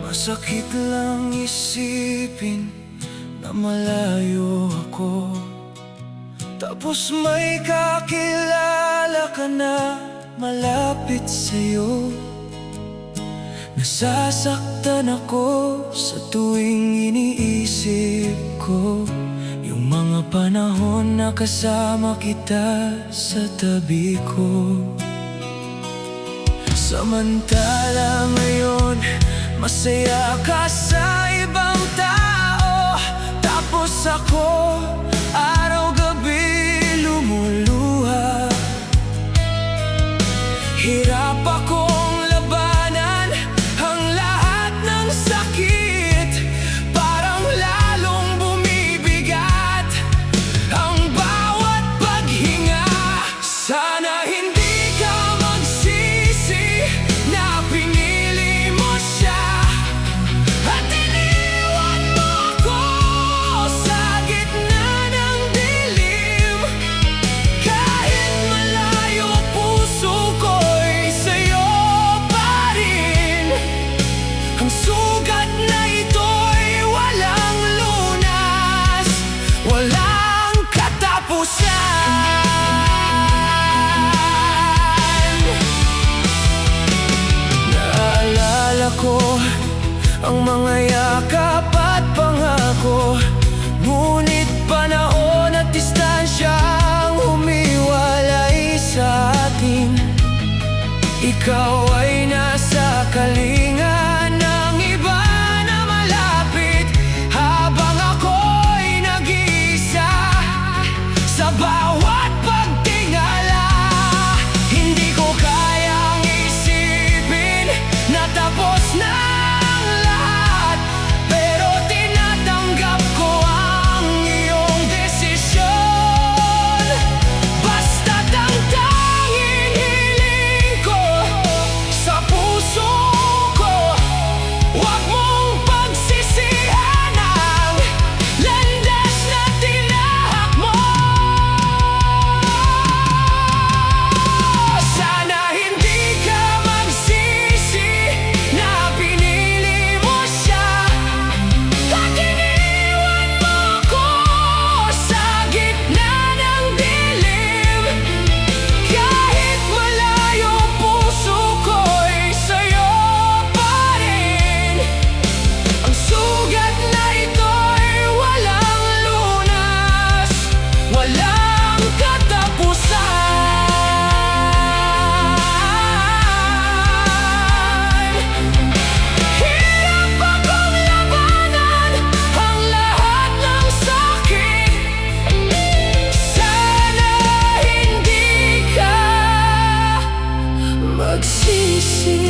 Masakit lang isipin na malayo ako, tapos may kakilala ka na malapit sa'yo. Nasasaktan ako sa tuwing iniisip ko yung mga panahon na kasama kita sa tabi ko. Samantala ngayon, masaya ka sa ibang tao, tapos ako araw-gabi lumuluha. Hirap akong labanan ang lahat ng sakit, parang lalong bumibigat ang bawat paghinga. Sana hindi ka magsisi na pinili mo siya at iniwan mo ako sa gitna ng dilim. Kahit malayo puso ko'y sa'yo pa rin. Ang sugat na ito'y walang lunas, walang katapusan. Naalala ko ang mga yakap at pangako, ngunit panahon at distansyang humiwalay sa atin. Ikaw ay nasa kalinga ng iba na malapit, habang ako'y nag-iisa sa bawat pagtingala. Hindi ko kayang isipin na tapos na ang lahat, pero tinatanggap ko ang iyong desisyon. Basta't ang tanging hiling ko sa puso ko, huwag mong pagsisihan ang landas na tinahak mo. Sana hindi ka magsisi na pinili mo siya at iniwan mo ako sa gitna ng dilim. Kahit malayo puso ko'y sa'yo pa rin. Ang sugat na ito'y walang lunas, walang katapusan. Hirap akong labanan ang lahat ng sakit. Sana hindi ka magsisi.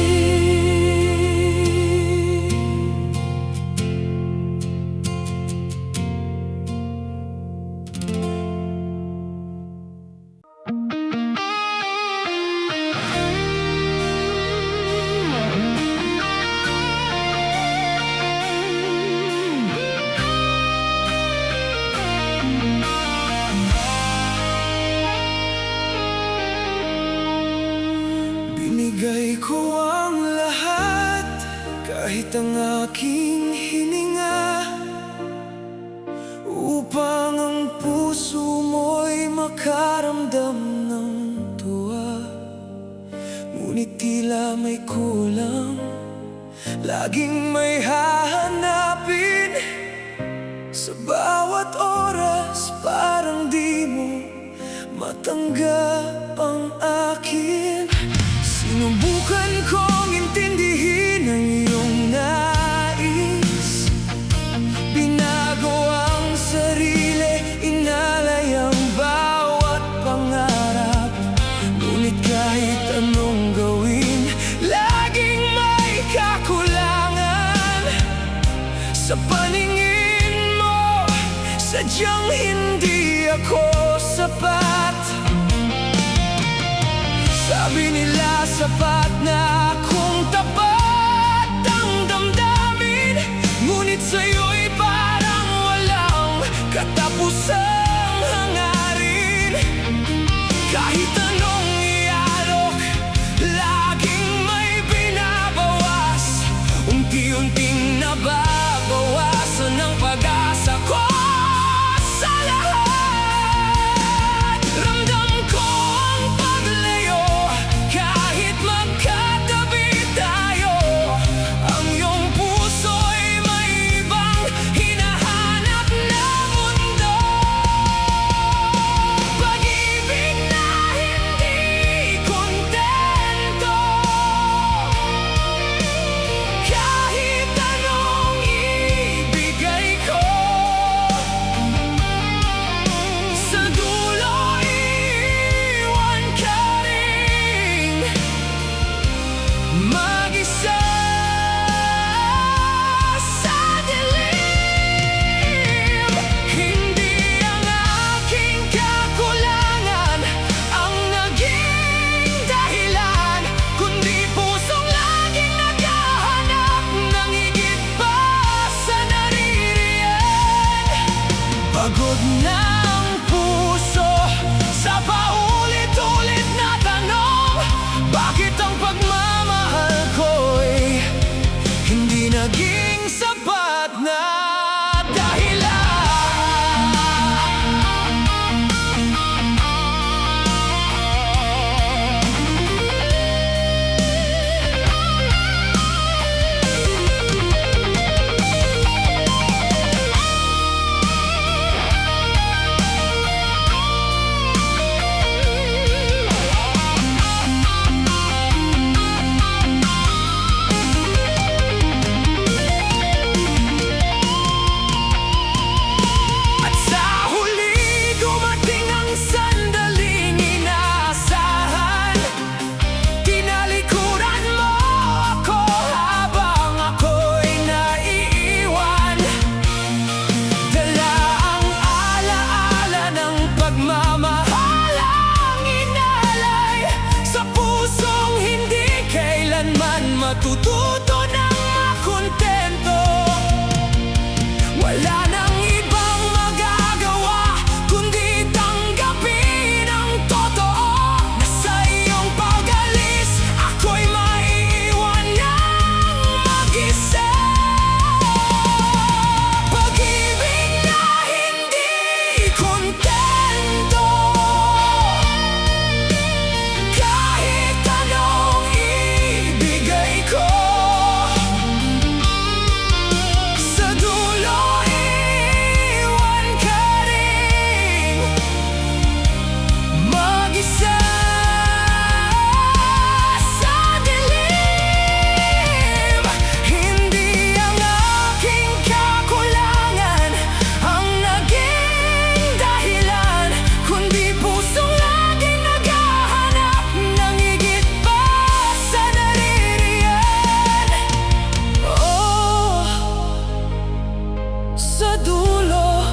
Binigay ko ang lahat, kahit ang aking hininga, upang ang puso mo'y makaramdam ng tuwa. Ngunit tila may kulang, laging may hahanapin. Sa bawat oras parang di mo matanggap ang akin. Sinubukan kong intindihin ang iyong nais, binago ang sarili, inalay ang bawat pangarap. Ngunit kahit anong gawin, laging may kakulangan. Sa paningin mo, sadyang hindi ako sapat. Sabi nila sapat na kung tapat ang damdamin, matututo ng makontento. Wala nang ibang magagawa kundi tanggapin ang totoo. Na sa iyong pag-alis, ako'y maiiwan ng mag-isa. Pag-ibig na hindi kontento, kahit anong ibigay ko. Sa dulo, iwan ka rin mag-isa sa dilim. Hindi ang aking kakulangan ang naging dahilan, kundi pusong laging naghahanap ng higit pa sa naririyan. Oh, sa dulo,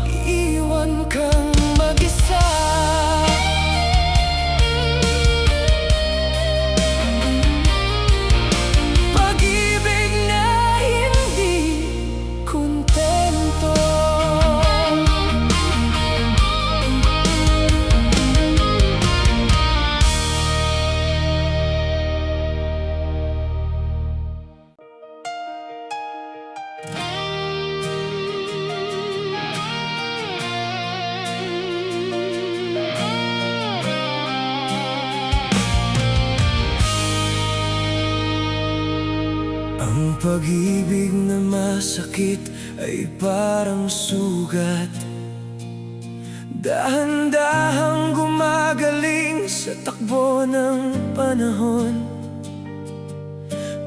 iiwan kang mag-isa. Pag-ibig na hindi kontento. Ang pag-ibig na masakit ay parang sugat, dahan-dahang gumagaling sa takbo ng panahon.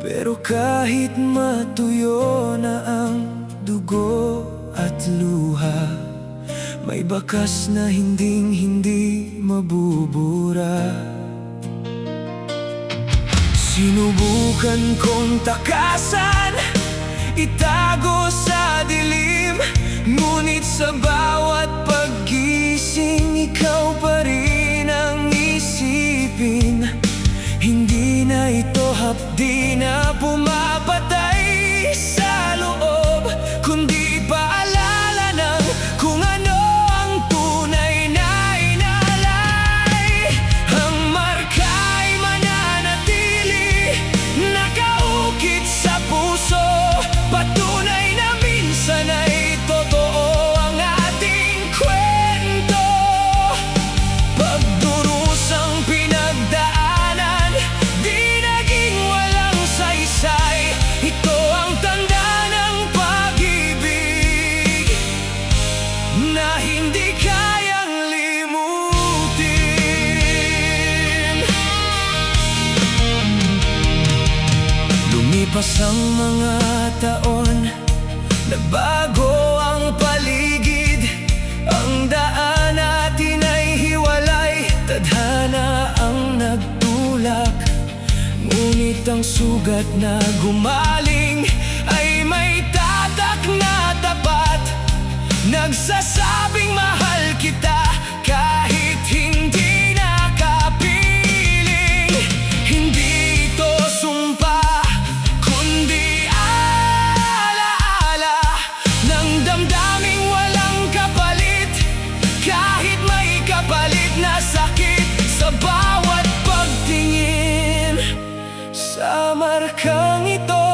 Pero kahit matuyo na ang dugo at luha, may bakas na hinding-hindi mabubura. Sinubukan kong takasan, itago sa dilim, ngunit sa bawat paggising, ikaw pa rin ang isipin. Hindi na ito hapdi na pumapatay sa loob, kundi paalala ng kung ano ang tunay na inalay. Ang marka'y mananatili, nakaukit sa puso, patunay na minsan ay totoo ang ating kwento. Pagdurusang pinagdaanan, di naging walang saysay. Ito ang tanda ng pag-ibig na hindi kayang limutin. Lumipas ang mga taon, nagbago ang paligid, ang daan natin ay hiwalay, tadhana ang nagtulak. Ngunit ang sugat na gumaling ay may tatak na tapat, nagsasabing mahal kita kahit hindi nakapiling. Hindi ito sumpa, kundi alaala ng damdaming walang kapalit, kahit may kapalit na sakit sa bawat pagtingin. Sa markang ito,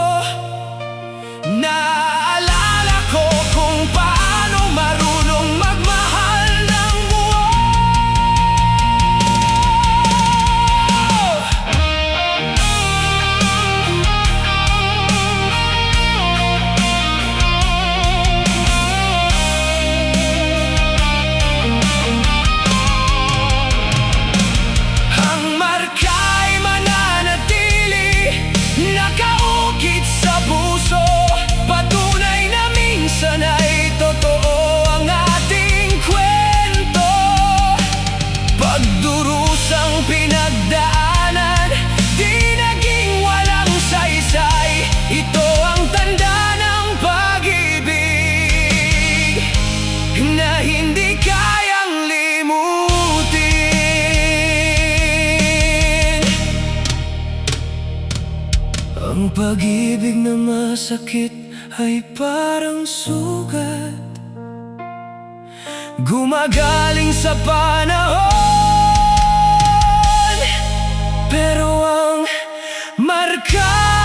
naalala ko kung paano marunong magmahal ng buo. Ang marka'y mananatili, nakaukit Ang pag-ibig na masakit ay parang sugat, gumagaling sa panahon, pero ang marka